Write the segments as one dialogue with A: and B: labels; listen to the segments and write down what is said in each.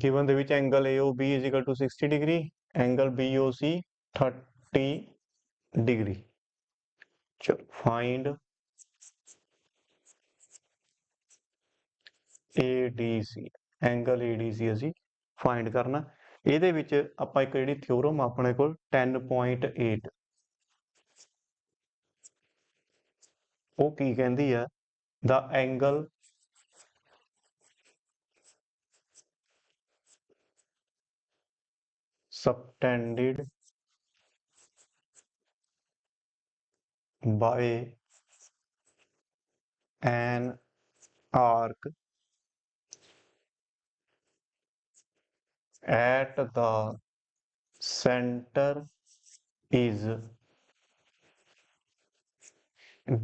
A: Given ਦੇ ਵਿੱਚ angle AOB is equal to 60 degree, angle BOC 30 degree. चलो find ADC, angle ADC ਅਸੀਂ find करना। ਇਹਦੇ ਵਿੱਚ ਆਪਾਂ ਇੱਕ ਜਿਹੜੀ ਥਿਓਰਮ ਆਪਣੇ ਕੋਲ 10.8 ਉਹ ਕੀ ਕਹਿੰਦੀ ਆ, ਦਾ angle subtended by an arc at the center is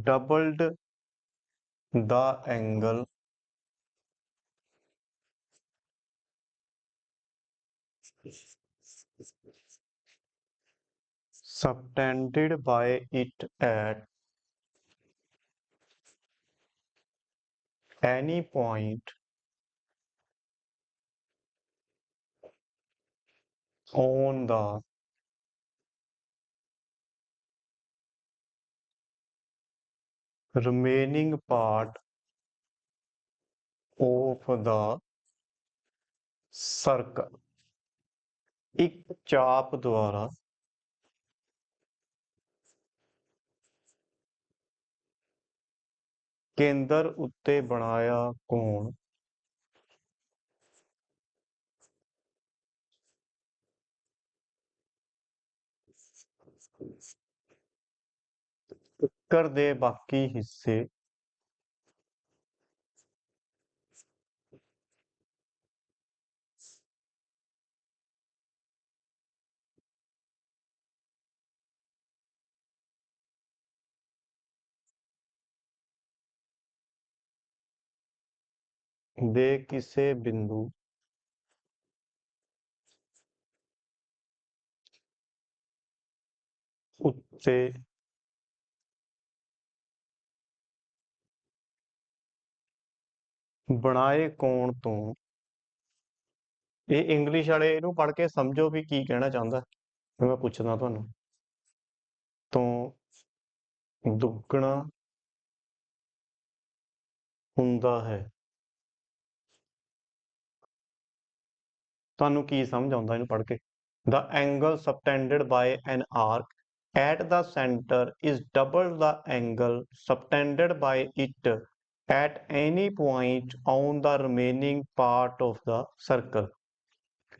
A: doubled the angle subtended by it at any point on the remaining part of the circle। ਇੱਕ ਚਾਪ ਦੁਆਰਾ ਕੇਂਦਰ ਉੱਤੇ ਬਣਾਇਆ ਕੋਣ ਚੱਕਰ ਦੇ ਬਾਕੀ ਹਿੱਸੇ ਦੇ ਕਿਸੇ ਬਿੰਦੂ ਉੱਤੇ ਬਣਾਏ ਕੋਣ ਤੋਂ, ਇਹ ਇੰਗਲਿਸ਼ ਵਾਲੇ ਇਹਨੂੰ ਪੜ੍ਹ ਕੇ ਸਮਝੋ ਵੀ ਕੀ ਕਹਿਣਾ ਚਾਹੁੰਦਾ ਮੈਂ ਪੁੱਛਦਾ ਤੁਹਾਨੂੰ, ਤੋਂ ਦੁੱਗਣਾ ਹੁੰਦਾ ਹੈ। ਤੁਹਾਨੂੰ ਕੀ ਸਮਝ ਆਉਂਦਾ ਇਹਨੂੰ ਪੜ੍ਹ ਕੇ? The angle subtended by an arc at the center is double the angle subtended by it at any point on the remaining part of the circle।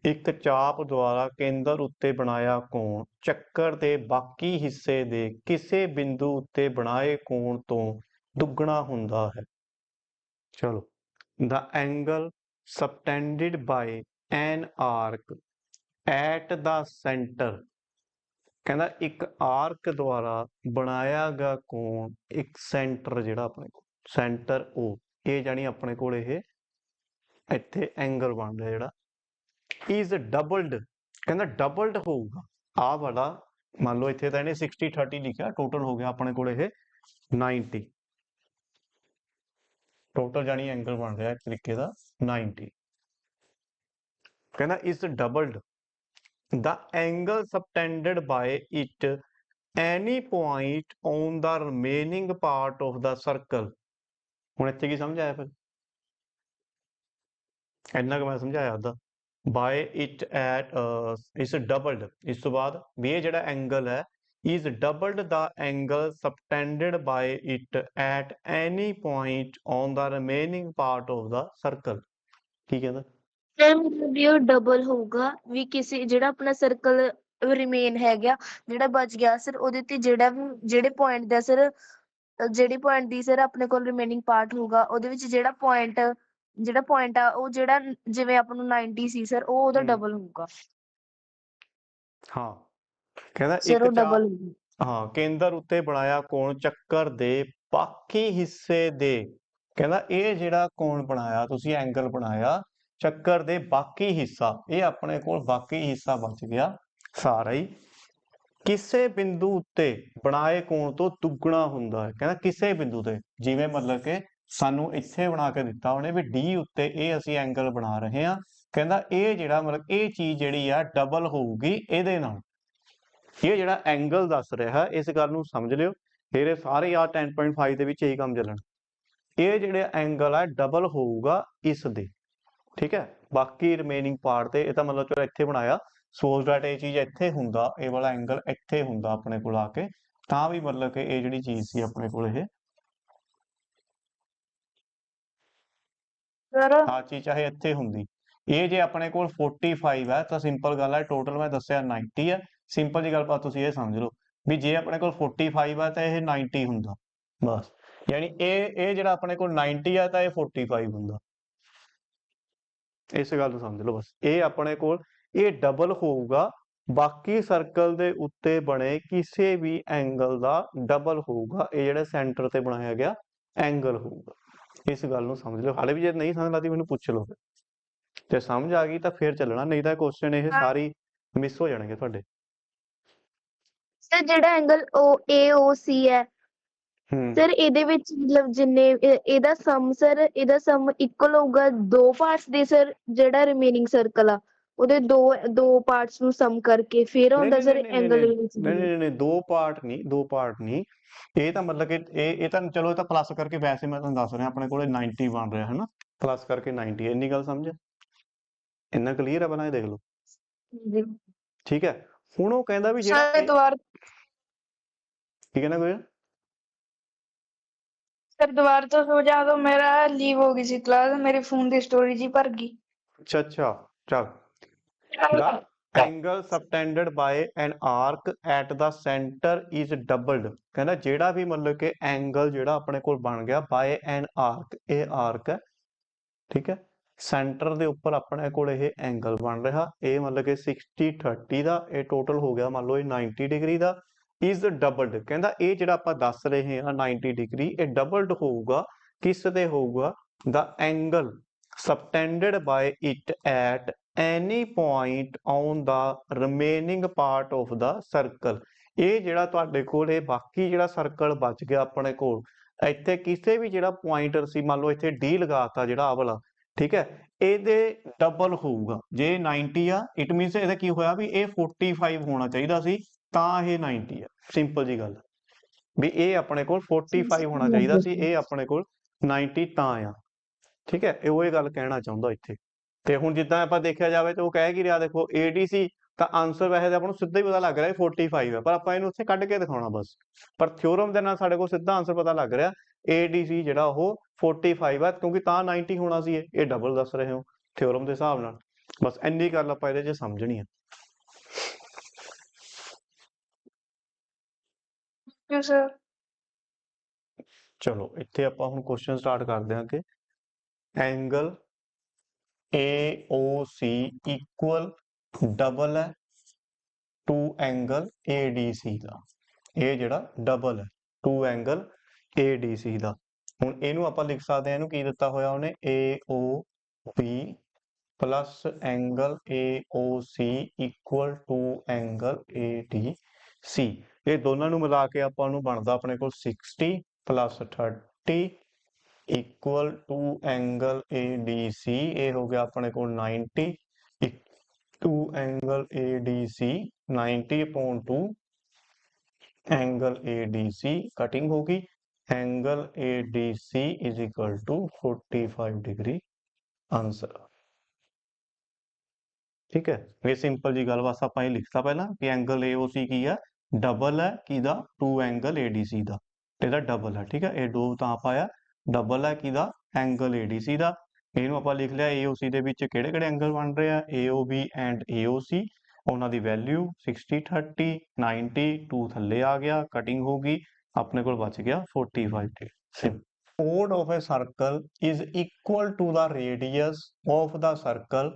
A: ਇੱਕ ਚਾਪ ਦੁਆਰਾ ਕੇਂਦਰ ਉੱਤੇ ਬਣਾਇਆ ਕੋਣ ਚੱਕਰ ਦੇ ਬਾਕੀ ਹਿੱਸੇ ਦੇ ਕਿਸੇ ਬਿੰਦੂ ਉੱਤੇ ਬਣਾਏ ਕੋਣ ਤੋਂ ਦੁੱਗਣਾ ਹੁੰਦਾ ਹੈ। ਚਲੋ, the angle subtended by an arc at the center, ਕਹਿੰਦਾ ਇੱਕ ਆਰਕ ਦੁਆਰਾ ਬਣਾਇਆ ਗਿਆ ਕੋਣ, ਇੱਕ ਸੈਂਟਰ ਜਿਹੜਾ ਆਪਣੇ ਕੋਲ ਸੈਂਟਰ O, ਇਹ ਜਾਣੀ ਆਪਣੇ ਕੋਲ ਇਹ ਇੱਥੇ ਐਂਗਲ ਬਣ ਰਿਹਾ ਜਿਹੜਾ is doubled, ਕਹਿੰਦਾ ਡਬਲਡ ਹੋਊਗਾ ਆਹ ਵਾਲਾ। ਮੰਨ ਲਓ ਇੱਥੇ ਤਾਂ ਇਹਨੇ 60 30 ਲਿਖਿਆ, ਟੋਟਲ ਹੋ ਗਿਆ ਆਪਣੇ ਕੋਲ ਇਹ 90, ਟੋਟਲ ਜਾਣੀ ਐਂਗਲ ਬਣ ਰਿਹਾ ਇੱਕ ਤਰੀਕੇ ਦਾ 90। ਕਹਿੰਦਾ is doubled the angle subtended by it any point on the remaining part of the circle। ਹੁਣ ਇੱਥੇ ਕੀ ਸਮਝ ਆਇਆ? ਫਿਰ ਇੰਨਾ ਕੁ ਮੈਂ ਸਮਝਾਇਆ ਅੱਧਾ। by it at is doubled, ਇਸ ਤੋਂ ਬਾਅਦ ਵੀ ਇਹ ਜਿਹੜਾ ਐਂਗਲ ਹੈ is doubled the angle subtended by it at any point on the remaining part of the circle। ਕੀ ਕਹਿੰਦਾ?
B: ਵੀ ਉਹ ਡਬਲ ਹੋਊਗਾ ਵੀ ਕਿਸੇ ਜਿਹੜਾ ਆਪਣਾ ਸਰਕਲ ਰਿਮੇਨ ਹੈਗਾ ਜਿਹੜਾ ਬਚ ਗਿਆ ਸਰ ਉਹਦੇ ਤੇ ਜਿਹੜੇ ਪੁਆਇੰਟ ਦਾ ਸਰ ਜਿਹੜੀ ਪੁਆਇੰਟ ਦੀ ਸਰ ਆਪਣੇ ਕੋਲ ਰਿਮੇਨਿੰਗ ਪਾਰਟ ਹੋਊਗਾ ਉਹਦੇ ਵਿੱਚ ਜਿਹੜਾ ਪੁਆਇੰਟ ਆ ਉਹ ਜਿਹੜਾ ਜਿਵੇਂ ਆਪਾਂ ਨੂੰ 90 ਸੀ ਸਰ ਉਹ ਉਹਦਾ ਡਬਲ ਹੋਊਗਾ।
A: ਹਾਂ, ਕਹਿੰਦਾ
B: ਸਰ ਉਹ ਡਬਲ ਹੋਊਗਾ।
A: ਹਾਂ, ਕੇਂਦਰ ਉੱਤੇ ਬਣਾਇਆ ਕੋਣ ਚੱਕਰ ਦੇ ਬਾਕੀ ਹਿੱਸੇ ਦੇ, ਕਹਿੰਦਾ ਇਹ ਜਿਹੜਾ ਕੋਣ ਬਣਾਇਆ ਤੁਸੀਂ ਐਂਗਲ ਬਣਾਇਆ ਚੱਕਰ ਦੇ ਬਾਕੀ ਹਿੱਸਾ, ਇਹ ਆਪਣੇ ਕੋਲ ਬਾਕੀ ਹਿੱਸਾ ਬਚ ਗਿਆ ਸਾਰਾ ਹੀ, ਕਿਸੇ ਬਿੰਦੂ ਉੱਤੇ ਬਣਾਏ ਕੋਣ ਤੋਂ ਦੁੱਗਣਾ ਹੁੰਦਾ ਹੈ। ਕਹਿੰਦਾ ਕਿਸੇ ਬਿੰਦੂ ਤੇ, ਜਿਵੇਂ ਮਤਲਬ ਕਿ ਸਾਨੂੰ ਇੱਥੇ ਬਣਾ ਕੇ ਦਿੱਤਾ ਉਹਨੇ ਵੀ D ਉੱਤੇ ਇਹ ਅਸੀਂ ਐਂਗਲ ਬਣਾ ਰਹੇ ਹਾਂ ਕਹਿੰਦਾ ਇਹ ਜਿਹੜਾ ਮਤਲਬ ਇਹ ਚੀਜ਼ ਜਿਹੜੀ ਆ ਡਬਲ ਹੋਊਗੀ ਇਹਦੇ ਨਾਲ। ਇਹ ਜਿਹੜਾ ਐਂਗਲ ਦੱਸ ਰਿਹਾ ਇਸ ਗੱਲ ਨੂੰ ਸਮਝ ਲਿਓ, ਤੇਰੇ ਸਾਰੇ ਆ 10.5 ਦੇ ਵਿੱਚ ਇਹੀ ਕੰਮ ਚੱਲਣ। ਇਹ ਜਿਹੜੇ ਐਂਗਲ ਆ ਡਬਲ ਹੋਊਗਾ ਇਸ ਦੇ, ਠੀਕ ਹੈ। ਬਾਕੀ ਰਿਮੇਨਿੰਗ ਪਾਰਟ ਤੇ ਇਹ ਤਾਂ ਮਤਲਬ ਚਲੋ ਇੱਥੇ ਬਣਾਇਆ ਸੋਚ ਡੈਟ ਇਹ ਚੀਜ਼ ਇੱਥੇ ਹੁੰਦਾ, ਇਹ ਵਾਲਾ ਐਂਗਲ ਇੱਥੇ ਹੁੰਦਾ ਆਪਣੇ ਕੋਲ ਆ ਕੇ, ਤਾਂ ਵੀ ਮਤਲਬ ਕਿ ਇਹ ਜਿਹੜੀ ਚੀਜ਼ ਸੀ ਆਪਣੇ ਕੋਲ ਇਹ
B: ਸਰ
A: ਆ ਚੀਜ਼ ਚਾਹੇ ਇੱਥੇ ਹੁੰਦੀ। ਇਹ ਜੇ ਆਪਣੇ ਕੋਲ 45 ਹੈ ਤਾਂ ਸਿੰਪਲ ਗੱਲ ਹੈ, ਟੋਟਲ ਮੈਂ ਦੱਸਿਆ 90 ਹੈ। ਸਿੰਪਲ ਜੀ ਗੱਲ ਬਾਤ ਤੁਸੀਂ ਇਹ ਸਮਝ ਲਓ ਵੀ ਜੇ ਆਪਣੇ ਕੋਲ 45 ਹੈ ਤਾਂ ਇਹ 90 ਹੁੰਦਾ ਬਸ। ਯਾਨੀ ਇਹ ਜਿਹੜਾ ਆਪਣੇ ਕੋਲ 90 ਹੈ ਤਾਂ ਇਹ 45 ਹੁੰਦਾ। ਇਸ ਗੱਲ ਨੂੰ ਸਮਝ ਲਓ ਬਸ। ਇਹ ਆਪਣੇ ਕੋਲ ਇਹ ਡਬਲ ਹੋਊਗਾ, ਬਾਕੀ ਸਰਕਲ ਦੇ ਉੱਤੇ ਬਣੇ ਕਿਸੇ ਵੀ ਐਂਗਲ ਦਾ ਡਬਲ ਹੋਊਗਾ। ਇਹ ਜਿਹੜਾ ਸੈਂਟਰ ਤੇ ਬਣਾਇਆ ਗਿਆ ਐਂਗਲ ਹੋਊਗਾ। ਇਸ ਗੱਲ ਨੂੰ ਸਮਝ ਲਓ। ਹਾਲੇ ਵੀ ਜੇ ਨਹੀਂ ਸਮਝ ਲੱਗਦੀ ਮੈਨੂੰ ਪੁੱਛ ਲਓ, ਜੇ ਸਮਝ ਆ ਗਈ ਤਾਂ ਫਿਰ ਚੱਲਣਾ, ਨਹੀਂ ਤਾਂ ਕੁਐਸਚਨ ਇਹ ਸਾਰੀ ਮਿਸ ਹੋ ਜਾਣਗੇ ਤੁਹਾਡੇ।
B: ਸਰ ਜਿਹੜਾ ਐਂਗਲ AOC ਹੈ ਸਰ ਇਹਦੇ ਵਿੱਚ ਮਤਲਬ ਜਿੰਨੇ ਇਹਦਾ ਸਮ ਇਕੁਅਲ ਹੋਊਗਾ ਦੋ ਪਾਰਟਸ ਦੇ ਸਰ, ਜਿਹੜਾ ਰਿਮੇਨਿੰਗ ਸਰਕਲ ਆ ਉਹਦੇ ਦੋ ਪਾਰਟਸ ਨੂੰ ਸਮ ਕਰਕੇ ਫਿਰ ਹੁੰਦਾ ਸਰ ਐਂਗਲ।
A: ਨਹੀਂ ਦੋ ਪਾਰਟ ਨਹੀਂ, ਇਹ ਤਾਂ ਮਤਲਬ ਕਿ ਇਹ ਤਾਂ ਚਲੋ ਇਹ ਤਾਂ ਪਲੱਸ ਕਰਕੇ, ਵੈਸੇ ਮੈਂ ਤੁਹਾਨੂੰ ਦੱਸ ਰਿਹਾ ਆਪਣੇ ਕੋਲੇ 90 ਬਣ ਰਿਹਾ ਹੈ ਨਾ, ਪਲੱਸ ਕਰਕੇ 90। ਇੰਨੀ ਗੱਲ ਸਮਝ, ਇੰਨਾ ਕਲੀਅਰ ਹੈ ਬਣਾ, ਇਹ ਦੇਖ ਲਓ
B: ਜੀ
A: ਠੀਕ ਹੈ। ਹੁਣ ਉਹ ਕਹਿੰਦਾ ਵੀ ਜਿਹੜਾ ਕੀ ਕਹਿੰਦਾ ਕੋਈ
C: सर दोबारा तो समझा दो, मेरा लीव हो गई सी क्लास, मेरे फोन की स्टोरेज ही भर गई।
A: अच्छा चल। The angle subtended by an arc at the center is doubled। कहना जेड़ा भी मतलब कि एंगल जेड़ा अपने कोल बन गया by an arc, ये आर्क है ठीक है, सेंटर दे ऊपर अपने कोल ये एंगल बन रहा, ये मतलब कि 60-30 ਦਾ, ਇਹ टोटल हो गया मान लो 90 डिग्री ਦਾ। इज डबल्ड कहना ये ਜਿਹੜਾ ਆਪਾਂ ਦੱਸ ਰਹੇ ਹਾਂ 90 डिग्री ਇਹ डबल्ड ਹੋਊਗਾ किस ਤੇ ਹੋਊਗਾ the angle subtended by it at any point on the remaining part of the circle। ਇਹ ਜਿਹੜਾ ਤੁਹਾਡੇ ਕੋਲ ਇਹ ਬਾਕੀ ਜਿਹੜਾ ਸਰਕਲ ਬਚ ਗਿਆ ਆਪਣੇ ਕੋਲ, ਇੱਥੇ ਕਿਸੇ ਵੀ ਜਿਹੜਾ ਪੁਆਇੰਟਰ ਸੀ ਮੰਨ ਲਓ ਇੱਥੇ D ਲਗਾਤਾ ਜਿਹੜਾ ਆ ਵਾਲਾ, ਠੀਕ ਹੈ, ਇਹਦੇ ਡਬਲ ਹੋਊਗਾ। ਜੇ 90 ਆ ਇਟ ਮੀਨਸ ਇਹਦਾ ਕੀ ਹੋਇਆ ਵੀ ਇਹ 45 ਹੋਣਾ ਚਾਹੀਦਾ ਸੀ, ਤਾਂ ਇਹ 90 ਆ। ਸਿੰਪਲ ਜੀ ਗੱਲ ਵੀ ਇਹ ਆਪਣੇ ਕੋਲ 45 ਹੋਣਾ ਚਾਹੀਦਾ ਸੀ, ਇਹ ਆਪਣੇ ਕੋਲ 90 ਤਾਂ ਆ, ਠੀਕ ਹੈ। ਉਹ ਇਹ ਗੱਲ ਕਹਿਣਾ ਚਾਹੁੰਦਾ ਇੱਥੇ। ਤੇ ਹੁਣ ਜਿੱਦਾਂ ਆਪਾਂ ਦੇਖਿਆ ਜਾਵੇ ਤੇ ਉਹ ਕਹਿ ਕੀ ਰਿਹਾ, ਦੇਖੋ ADC ਤਾਂ ਆਨਸਰ ਵੈਸੇ ਤਾਂ ਆਪਾਂ ਨੂੰ ਸਿੱਧਾ ਹੀ ਪਤਾ ਲੱਗ ਰਿਹਾ 45 ਹੈ, ਪਰ ਆਪਾਂ ਇਹਨੂੰ ਉੱਥੇ ਕੱਢ ਕੇ ਦਿਖਾਉਣਾ ਬਸ। ਪਰ ਥਿਓਰਮ ਦੇ ਨਾਲ ਸਾਡੇ ਕੋਲ ਸਿੱਧਾ ਆਨਸਰ ਪਤਾ ਲੱਗ ਰਿਹਾ ADC ਜਿਹੜਾ ਉਹ 45 ਹੈ, ਕਿਉਂਕਿ ਤਾਂ 90 ਹੋਣਾ ਸੀ, ਇਹ ਡਬਲ ਦੱਸ ਰਹੇ ਹੋ ਥਿਓਰਮ ਦੇ ਹਿਸਾਬ ਨਾਲ। ਬਸ ਇੰਨੀ ਗੱਲ ਆਪਾਂ ਇਹਦੇ 'ਚ ਸਮਝਣੀ ਹੈ। ਚਲੋ ਇੱਥੇ ਆਪਾਂ ਹੁਣ ਕੁਐਸਚਨ ਸਟਾਰਟ ਕਰਦੇ ਹਾਂ ਕਿ ਐਂਗਲ AOC ਇਕੁਅਲ ਡਬਲ ਹੈ ਟੂ ਐਂਗਲ ADC ਦਾ। ਇਹ ਜਿਹੜਾ ਡਬਲ ਹੈ ਟੂ ਐਂਗਲ ADC ਦਾ। ਹੁਣ ਇਹਨੂੰ ਆਪਾਂ ਲਿਖ ਸਕਦੇ ਹਾਂ, ਇਹਨੂੰ ਕੀ ਦਿੱਤਾ ਹੋਇਆ ਉਹਨੇ AOB plus angle AOC equal to angle ADC। ਇਹ ਦੋਨਾਂ ਨੂੰ ਮਿਲਾ ਕੇ ਆਪਾਂ ਨੂੰ ਬਣਦਾ ਆਪਣੇ ਕੋਲ 60 plus 30 equal to angle ADC। ਇਹ ਹੋ ਗਿਆ ਆਪਣੇ ਕੋਲ 90 to angle ADC 90 upon 2 angle ADC cutting होगी, angle ADC is equal to 45 degree answer. ठीक है, ये सिंपल जी गल बस आप लिखता पहला कि एंगल AOC की है डबल है किदा टू एंगल ADC दा, ਇਹਦਾ ਡਬਲ ਹੈ ਠੀਕ ਹੈ। ਇਹ ਦੋ ਤਾਂ ਪਾਇਆ ਡਬਲ ਹੈ ਕਿਦਾ ਐਂਗਲ ADC ਦਾ। ਇਹਨੂੰ ਆਪਾਂ ਲਿਖ ਲਿਆ AOC ਦੇ ਵਿੱਚ ਕਿਹੜੇ ਕਿਹੜੇ ਐਂਗਲ ਬਣ ਰਹੇ ਆ AOB ਐਂਡ AOC, ਉਹਨਾਂ ਦੀ ਵੈਲਿਊ 60 30 90 2 ਥੱਲੇ ਆ ਗਿਆ, ਕਟਿੰਗ ਹੋ ਗਈ, ਆਪਣੇ ਕੋਲ ਬਚ ਗਿਆ 45 degree. chord of a circle is equal to the radius of the circle,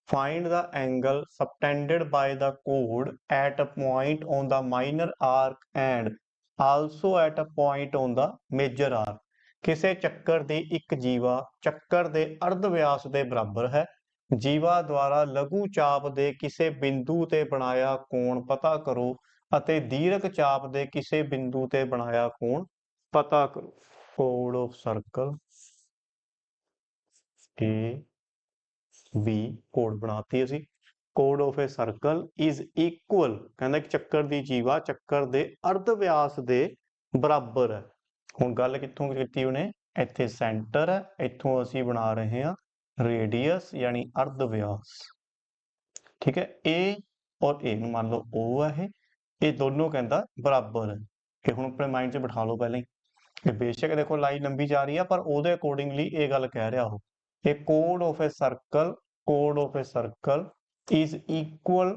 A: find the angle subtended by the chord at a point on the minor arc and also at a point on the major arc। ਕਿਸੇ ਚੱਕਰ ਦੀ ਇੱਕ ਜੀਵਾ ਚੱਕਰ ਦੇ ਅਰਧ ਵਿਆਸ ਦੇ ਬਰਾਬਰ ਹੈ। ਜੀਵਾ ਦੁਆਰਾ ਲਘੂ ਚਾਪ ਦੇ ਕਿਸੇ ਬਿੰਦੂ ਤੇ ਬਣਾਇਆ ਕੋਣ ਪਤਾ ਕਰੋ ਅਤੇ ਦੀਰਘ ਚਾਪ ਦੇ ਕਿਸੇ ਬਿੰਦੂ ਤੇ ਬਣਾਇਆ ਕੋਣ ਪਤਾ ਕਰੋ। chord of circle A B ਕੋਡ ਬਣਾਤੀ ਅਸੀਂ। ਕੋਡ of a circle is equal, ਕਹਿੰਦਾ ਕਿ ਚੱਕਰ ਦੀ ਜੀਵਾ ਚੱਕਰ ਦੇ ਅਰਧ ਵਿਆਸ ਦੇ ਬਰਾਬਰ ਹੈ। ਹੁਣ ਗੱਲ ਕਿੱਥੋਂ ਕੀਤੀ ਉਹਨੇ, ਇੱਥੇ ਸੈਂਟਰ ਹੈ, ਇੱਥੋਂ ਅਸੀਂ ਬਣਾ ਰਹੇ ਹਾਂ ਰੇਡੀਅਸ ਯਾਨੀ ਅਰਧ ਵਿਆਸ। ਠੀਕ ਹੈ, A ਔਰ A ਨੂੰ ਮੰਨ ਲਓ O ਹੈ, ਇਹ ਦੋਨੋਂ ਕਹਿੰਦਾ ਬਰਾਬਰ ਹੈ। ਇਹ ਹੁਣ ਆਪਣੇ ਮਾਈਂਡ 'ਚ ਬਿਠਾ ਲਓ ਪਹਿਲਾਂ ਹੀ, ਕਿ ਬੇਸ਼ੱਕ ਦੇਖੋ ਲਾਈਨ ਲੰਬੀ ਜਾ ਰਹੀ ਆ ਪਰ ਉਹਦੇ ਅਕੋਰਡਿੰਗਲੀ ਇਹ ਗੱਲ ਕਹਿ ਰਿਹਾ ਉਹ, ਇਹ code of a circle is equal,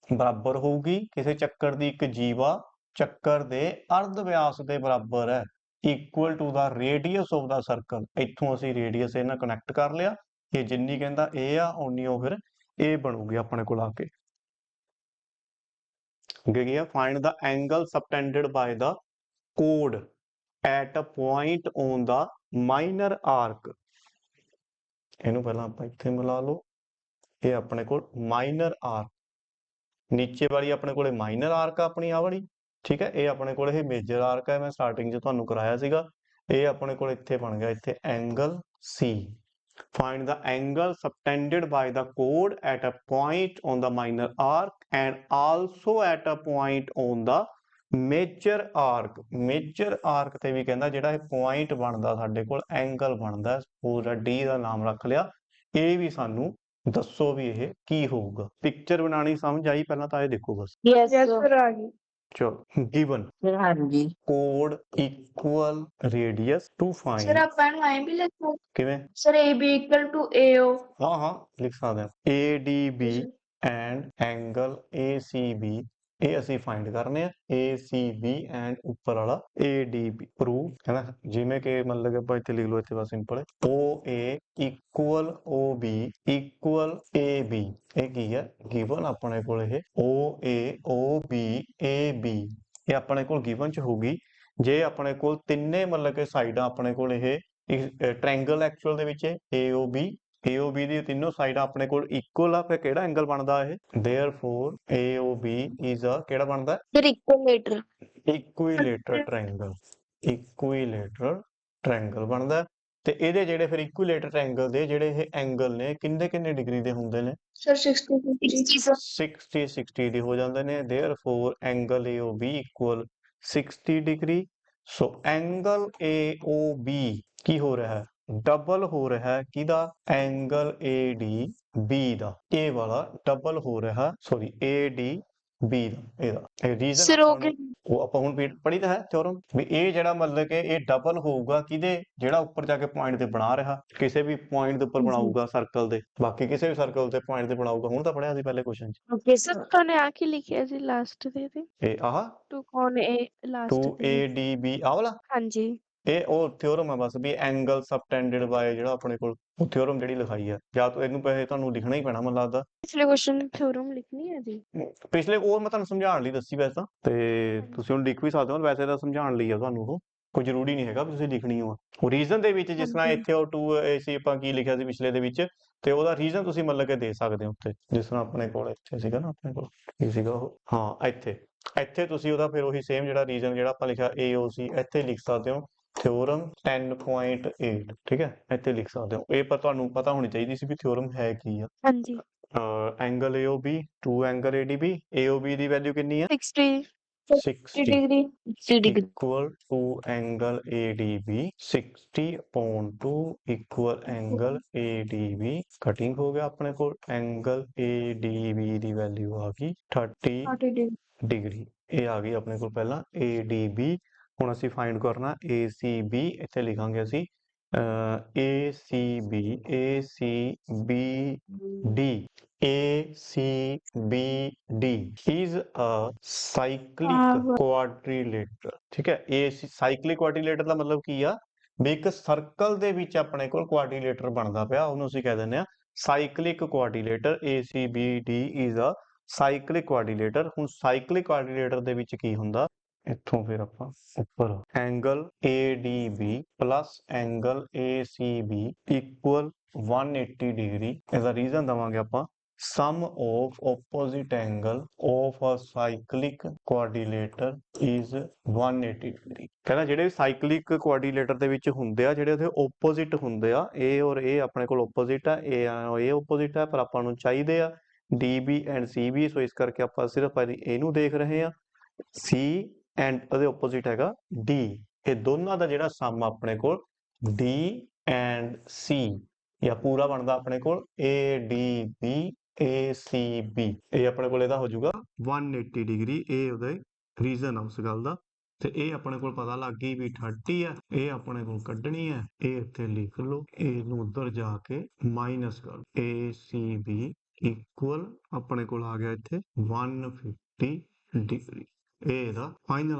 A: ਬਰਾਬਰ ਹੋਊਗੀ ਕਿਸੇ ਚੱਕਰ ਦੀ ਇੱਕ ਜੀਵਾ ਚੱਕਰ ਦੇ ਅਰਧ ਵਿਆਸ ਦੇ ਬਰਾਬਰ ਹੈ, equal to the radius of the circle. ਇੱਥੋਂ ਅਸੀਂ ਰੇਡੀਅਸ ਇਹਨਾਂ ਕਨੈਕਟ ਕਰ ਲਿਆ, ਇਹ ਜਿੰਨੀ ਕਹਿੰਦਾ ਇਹ ਆ ਓਨੀ ਉਹ ਫਿਰ ਇਹ ਬਣੂਗੀ ਆਪਣੇ ਕੋਲ ਆ ਕੇ। ਅੱਗੇ ਕੀ ਆ, find the angle subtended by the ਕੋਡ at a point on the minor arc. ਇਹਨੂੰ ਪਹਿਲਾਂ ਆਪਾਂ ਇੱਥੇ ਮਿਲਾ ਲਓ, ਇਹ ਆਪਣੇ ਕੋਲ ਮਾਈਨਰ ਆਰਕ, ਨੀਚੇ ਵਾਲੀ ਆਪਣੇ ਕੋਲੇ ਮਾਈਨਰ ਆਰਕ ਆ ਆਪਣੀ ਆ ਵਾਲੀ। ਠੀਕ ਹੈ, ਇਹ ਆਪਣੇ ਕੋਲ ਇਹ ਮੇਜਰ ਆਰਕ ਹੈ, ਮੈਂ ਸਟਾਰਟਿੰਗ 'ਚ ਤੁਹਾਨੂੰ ਕਰਾਇਆ ਸੀਗਾ। ਇਹ ਆਪਣੇ ਕੋਲ ਇੱਥੇ ਬਣ ਗਿਆ ਇੱਥੇ angle C। Find the angle subtended by the chord at a point on the minor arc and also at a point on the major arc। major arc ਤੇ ਵੀ ਕਹਿੰਦਾ ਜਿਹੜਾ ਇਹ ਪੁਆਇੰਟ ਬਣਦਾ ਸਾਡੇ ਕੋਲ ਐਂਗਲ ਬਣਦਾ, ਪੂਰਾ D ਦਾ ਨਾਮ ਰੱਖ ਲਿਆ। ਇਹ ਵੀ ਸਾਨੂੰ ਦੱਸੋ ਵੀ ਇਹ ਕੀ ਹੋਊਗਾ। ਪਿਕਚਰ ਬਣਾਣੀ ਸਮਝ ਆਈ, ਪਹਿਲਾਂ ਤਾਂ ਇਹ ਦੇਖੋ ਬਸ।
B: ਯੈਸ
C: यस सर आ गई।
A: ਚਲੋ ਗਿਵਨ
D: ਹਾਂਜੀ
A: ਕੋਡ equal radius to
C: sir
A: find,
C: आप पेन लाइन भी लिखो।
A: ਕਿਵੇਂ?
C: Sir A B equal to AO।
A: ਹਾਂ ਲਿਖ ਸਕਦੇ ਹਾਂ, ADB ਐਂਡ ਐਂਗਲ ACB, ਇਹ ਅਸੀਂ ਫਾਈਂਡ ਕਰਨੇ ਆ। ACB ਐਂਡ ਉੱਪਰ ਵਾਲਾ ADB ਪ੍ਰੂਵ ਹੈ ਨਾ, ਜਿਵੇਂ ਕਿ ਮਤਲਬ ਕਿ ਆਪਾਂ ਇੱਥੇ ਲਿਖ ਲਓ, ਇੱਥੇ ਬਸ ਸਿੰਪਲ ਹੈ OA equal OB equal AB। ਇਹ ਕੀ ਹੈ ਗਿਵਨ ਆਪਣੇ ਕੋਲ, ਇਹ OA OB AB ਇਹ ਆਪਣੇ ਕੋਲ ਗਿਵਨ ਚ ਹੋਊਗੀ। ਜੇ ਆਪਣੇ ਕੋਲ ਤਿੰਨੇ ਮਤਲਬ ਕਿ ਸਾਈਡਾਂ ਆਪਣੇ ਕੋਲ ਇਹ ਟ੍ਰਾਇੰਗਲ ਐਕਚੁਅਲ ਦੇ ਵਿੱਚ AOB ਦੀ ਤਿੰਨੋਂ ਸਾਈਡਾਂ ਆਪਣੇ ਕੋਲ ਇਕੁਅਲ ਆ, ਫਿਰ ਕਿਹੜਾ ਐਂਗਲ ਬਣਦਾ ਇਹ, therefore AOB is a ਕਿਹੜਾ ਬਣਦਾ,
B: ਫਿਰ ਇਕੁਏਲੇਟਰ।
A: ਇਕੁਇਲੇਟਰ ਟ੍ਰਾਇੰਗਲ ਬਣਦਾ। ਤੇ ਇਹਦੇ ਜਿਹੜੇ ਫਿਰ ਇਕੁਇਲੇਟਰ ਟ੍ਰਾਇੰਗਲ ਦੇ ਜਿਹੜੇ ਇਹ ਐਂਗਲ ਨੇ ਕਿੰਨੇ ਕਿੰਨੇ ਡਿਗਰੀ ਦੇ ਹੁੰਦੇ ਨੇ,
C: सर 60 50।
A: 60 ਦੀ ਹੋ ਜਾਂਦੇ ਨੇ। therefore angle AOB equal 60 degree. So angle AOB ਕੀ ਹੋ ਰਿਹਾ ਹੈ, ਡਬਲ ਹੋ ਰਿਹਾ ਹੈ ਕਿਹਦਾ, ਐਂਗਲ ADB ਦਾ। ਇਹ ਵਾਲਾ ਡਬਲ ਹੋ ਰਿਹਾ, ਸੌਰੀ ADB ਦਾ, ਇਹਦਾ ਇਹ ਰੀਜ਼ਨ
B: ਸਰ
A: ਉਹ ਆਪਾਂ ਹੁਣ ਪੜ੍ਹੀ ਤਾਂ ਹੈ ਥਿਓਰਮ ਵੀ ਇਹ ਜਿਹੜਾ ਮਤਲਬ ਕਿ ਇਹ ਡਬਲ ਹੋਊਗਾ ਕਿਹਦੇ, ਜਿਹੜਾ ਉੱਪਰ ਜਾ ਕੇ ਪੁਆਇੰਟ ਤੇ ਬਣਾ ਰਿਹਾ, ਕਿਸੇ ਵੀ ਪੁਆਇੰਟ ਦੇ ਉੱਪਰ ਬਣਾਊਗਾ ਸਰਕਲ ਦੇ, ਬਾਕੀ ਕਿਸੇ ਵੀ ਸਰਕਲ ਤੇ ਪੁਆਇੰਟ ਤੇ ਬਣਾਊਗਾ। ਹੁਣ ਤਾਂ ਪੜਿਆ ਸੀ ਪਹਿਲੇ ਕੁਐਸਚਨ 'ਚ।
B: Okay
E: sir
B: sir.
E: ਤੁਹਾਨੇ ਆ ਕੀ ਲਿਖਿਆ ਸੀ ਲਾਸਟ ਦੇ ਤੇ
A: ਇਹ ਆਹ
E: ਟੂ ਕੌਣ ਇਹ ਲਾਸਟ ਤੇ
A: 2ADB ਆਹ ਵਾਲਾ,
E: ਹਾਂਜੀ
A: ਇਹ ਉਹ ਥਿਓਰਮ ਹੈ ਬਸ ਵੀ ਐਂਗਲ ਸਬਟੈਂਡਡ ਬਾਏ, ਜਿਹੜਾ ਆਪਣੇ ਕੋਲ ਉਹ ਥਿਓਰਮ ਜਿਹੜੀ ਲਿਖਾਈ ਆ, ਜਾਂ ਤਾਂ ਇਹਨੂੰ ਪਹਿਲੇ ਤੁਹਾਨੂੰ ਲਿਖਣਾ ਹੀ ਪੈਣਾ ਮੈਨੂੰ ਲੱਗਦਾ।
E: ਪਿਛਲੇ ਕੁਐਸਚਨ ਦੀ ਥਿਓਰਮ ਲਿਖਣੀ ਹੈ ਜੀ।
A: ਪਿਛਲੇ ਉਹ ਮੈਂ ਤੁਹਾਨੂੰ ਸਮਝਾਉਣ ਲਈ ਦੱਸੀ ਵੈਸੇ ਤਾਂ, ਤੇ ਤੁਸੀਂ ਹੁਣ ਲਿਖ ਵੀ ਸਕਦੇ ਹੋ, ਵੈਸੇ ਤਾਂ ਸਮਝਾਉਣ ਲਈ ਆ ਤੁਹਾਨੂੰ, ਉਹ ਕੋਈ ਜ਼ਰੂਰੀ ਨਹੀਂ ਹੈਗਾ ਵੀ ਤੁਸੀਂ ਲਿਖਣੀ ਹੋ। ਉਹ ਰੀਜ਼ਨ ਦੇ ਵਿੱਚ ਜਿਸ ਤਰ੍ਹਾਂ ਇੱਥੇ ਉਹ 2 ਸੀ ਆਪਾਂ ਕੀ ਲਿਖਿਆ ਸੀ ਪਿਛਲੇ ਦੇ ਵਿੱਚ, ਤੇ ਉਹਦਾ ਰੀਜ਼ਨ ਤੁਸੀਂ ਮਤਲਬ ਕਿ ਦੇ ਸਕਦੇ ਹੋ ਉੱਥੇ, ਜਿਸ ਤਰ੍ਹਾਂ ਆਪਣੇ ਕੋਲ ਇੱਥੇ ਸੀਗਾ ਨਾ, ਆਪਣੇ ਕੋਲ ਕੀ ਸੀਗਾ ਉਹ, ਹਾਂ ਇੱਥੇ ਤੁਸੀਂ ਉਹਦਾ ਫਿਰ ਉਹੀ ਸੇਮ ਜਿਹੜਾ ਰੀਜ਼ਨ ਜਿਹੜਾ ਆਪਾਂ ਲਿਖਿਆ AOC ਇੱਥੇ ਲਿਖ ਸਕਦੇ ਹੋ, ਥਿਓਰਮ 10.8। ਠੀਕ ਹੈ, ਇੱਥੇ ਲਿਖ ਸਕਦੇ ਹੋ। ਇਹ ਪਰ ਤੁਹਾਨੂੰ ਪਤਾ ਹੋਣੀ ਚਾਹੀਦੀ ਸੀ ਵੀ ਥਿਓਰਮ ਹੈ ਕੀ ਆ।
E: ਹਾਂਜੀ
A: angle AOB 2 angle ADB, AOB ਦੀ ਵੈਲਿਊ ਕਿੰਨੀ ਆ,
E: 60
A: 60
C: degree.
B: 60 degree
A: equal to angle ADB, 60/2 equal angle ADB। Cutting ਹੋ ਗਿਆ ਆਪਣੇ ਕੋਲ, ਐਂਗਲ ADB ਦੀ ਵੈਲਿਊ ਆ ਗਈ 30
C: डिग्री।
A: ਡਿਗਰੀ। ਇਹ ਆ ਗਈ ਆਪਣੇ ਕੋਲ ਪਹਿਲਾਂ ADB। ਹੁਣ ਅਸੀਂ ਫਾਈਂਡ ਕਰਨਾ ACB, ਇੱਥੇ ਲਿਖਾਂਗੇ ਅਸੀਂ ACBD is a cyclic quadrilateral। ਠੀਕ ਹੈ, ਇਹ ਸਾਈਕਲਿਕ ਕੁਆਡਰੀਲੇਟਰ ਦਾ ਮਤਲਬ ਕੀ ਆ, ਵੀ ਇੱਕ ਸਰਕਲ ਦੇ ਵਿੱਚ ਆਪਣੇ ਕੋਲ ਕੁਆਡਰੀਲੇਟਰ ਬਣਦਾ ਪਿਆ, ਉਹਨੂੰ ਅਸੀਂ ਕਹਿ ਦਿੰਦੇ ਆ ਸਾਈਕਲਿਕ ਕੁਆਡਰੀਲੇਟਰ। ACBD is a ਸਾਈਕਲਿਕ ਕੁਆਡਰੀਲੇਟਰ। ਹੁਣ ਸਾਈਕਲਿਕ ਕੁਆਡਰੀਲੇਟਰ ਦੇ ਵਿੱਚ ਕੀ ਹੁੰਦਾ, ਇੱਥੋਂ ਫਿਰ ਆਪਾਂ ਉੱਪਰ angle ADB plus angle ACB equal 180 degree. ਇਹਦਾ ਰੀਜ਼ਨ ਦਵਾਂਗੇ ਆਪਾਂ sum of opposite angle of a cyclic quadrilateral is 180 degree। ਕਹਿੰਦਾ ਜਿਹੜੇ ਵੀ ਸਾਈਕਲਿਕ ਕੁਆਡਰੀਲੇਟਰ ਦੇ ਵਿੱਚ ਹੁੰਦੇ ਆ, ਜਿਹੜੇ ਉਹਦੇ ਆਪੋਜ਼ਿਟ ਹੁੰਦੇ ਆ, ਇਹ ਔਰ ਇਹ ਆਪਣੇ ਕੋਲ ਆਪੋਜ਼ਿਟ ਆ, ਇਹ ਆਪੋਜ਼ਿਟ ਆ, ਪਰ ਆਪਾਂ ਨੂੰ ਚਾਹੀਦੇ ਆ DB ਐਂਡ CB, ਸੋ ਇਸ ਕਰਕੇ ਆਪਾਂ ਸਿਰਫ ਇਹਨੂੰ ਦੇਖ ਰਹੇ ਆ। C ਐਂਡ ਉਹਦੇ ਆਪੋਜ਼ਿਟ ਹੈਗਾ D, ਇਹ ਦੋਨਾਂ ਦਾ ਜਿਹੜਾ ਸਮ ਆਪਣੇ ਕੋਲ D ਐਂਡ C, ਜਾਂ ਪੂਰਾ ਬਣਦਾ ਆਪਣੇ ਕੋਲ ADB ACB, ਇਹ ਆਪਣੇ ਕੋਲ ਇਹਦਾ ਹੋ ਜਾਊਗਾ 180 ਡਿਗਰੀ। ਇਹ ਉਹਦਾ ਰੀਜ਼ਨ ਆ ਉਸ ਗੱਲ ਦਾ। ਤੇ ਇਹ ਆਪਣੇ ਕੋਲ ਪਤਾ ਲੱਗ ਗਈ ਵੀ 30 ਆ, ਇਹ ਆਪਣੇ ਕੋਲ ਕੱਢਣੀ ਹੈ, ਇਹ ਇੱਥੇ ਲਿਖ ਲਓ, ਇਹਨੂੰ ਉੱਧਰ ਜਾ ਕੇ ਮਾਈਨਸ ਕਰ ACB ਇਕੁਅਲ ਆਪਣੇ ਕੋਲ ਆ ਗਿਆ ਇੱਥੇ 150 ਡਿਗਰੀ। ਇਹ ਇਹਦਾ ਫਾਈਨਲ